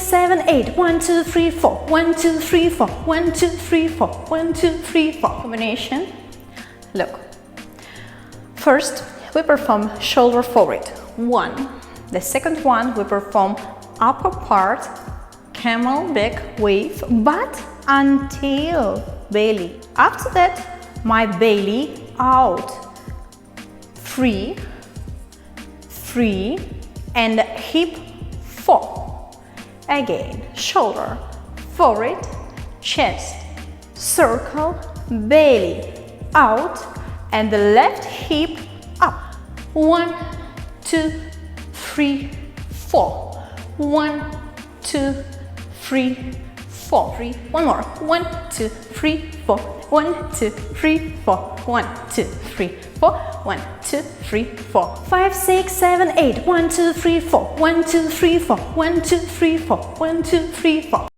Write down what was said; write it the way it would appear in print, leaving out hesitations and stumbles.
7, 8. 1, 2, 3, 4. 1, 2, 3, 4. 1, 2, 3, 4. 1, 2, 3, 4. Combination. Look. First, we perform shoulder forward. 1. The second one, we perform upper part, camel back wave, but until belly. After that, my belly out. 3, 3, and hip 4. Again, shoulder, forward, chest, circle, belly, out, and the left hip up. 1, 2, 3, 4. 1, 2, 3, 4. 3. One more. 1, 2, 3, 4. 1, 2, 3, 4. 1, 2, 3, 4. 1, 2, 3, 4. 5, 6, 7, 8. 1, 2, 3, 4. 1, 2, 3, 4. 1, 2, 3, 4. 1, 2, 3, 4.